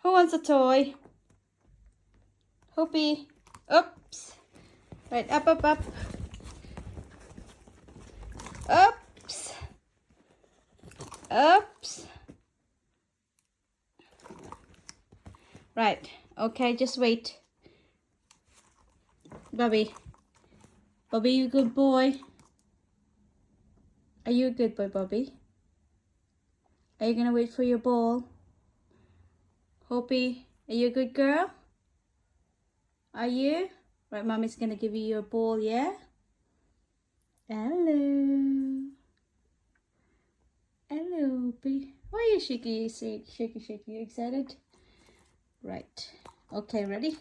Who wants a toy? Hoopy. Oops. Right, up, up, up. Oops. Oops. Right, okay, just wait. Bobby. Bobby, you a good boy? Are you a good boy, Bobby? Are you gonna wait for your ball? Hoopy, are you a good girl? Are you? Right, Mommy's gonna give you your ball, yeah? Hello. Hello, Hoopy. Why are you shaky, shaky, shaky? You excited? Right. Okay, ready?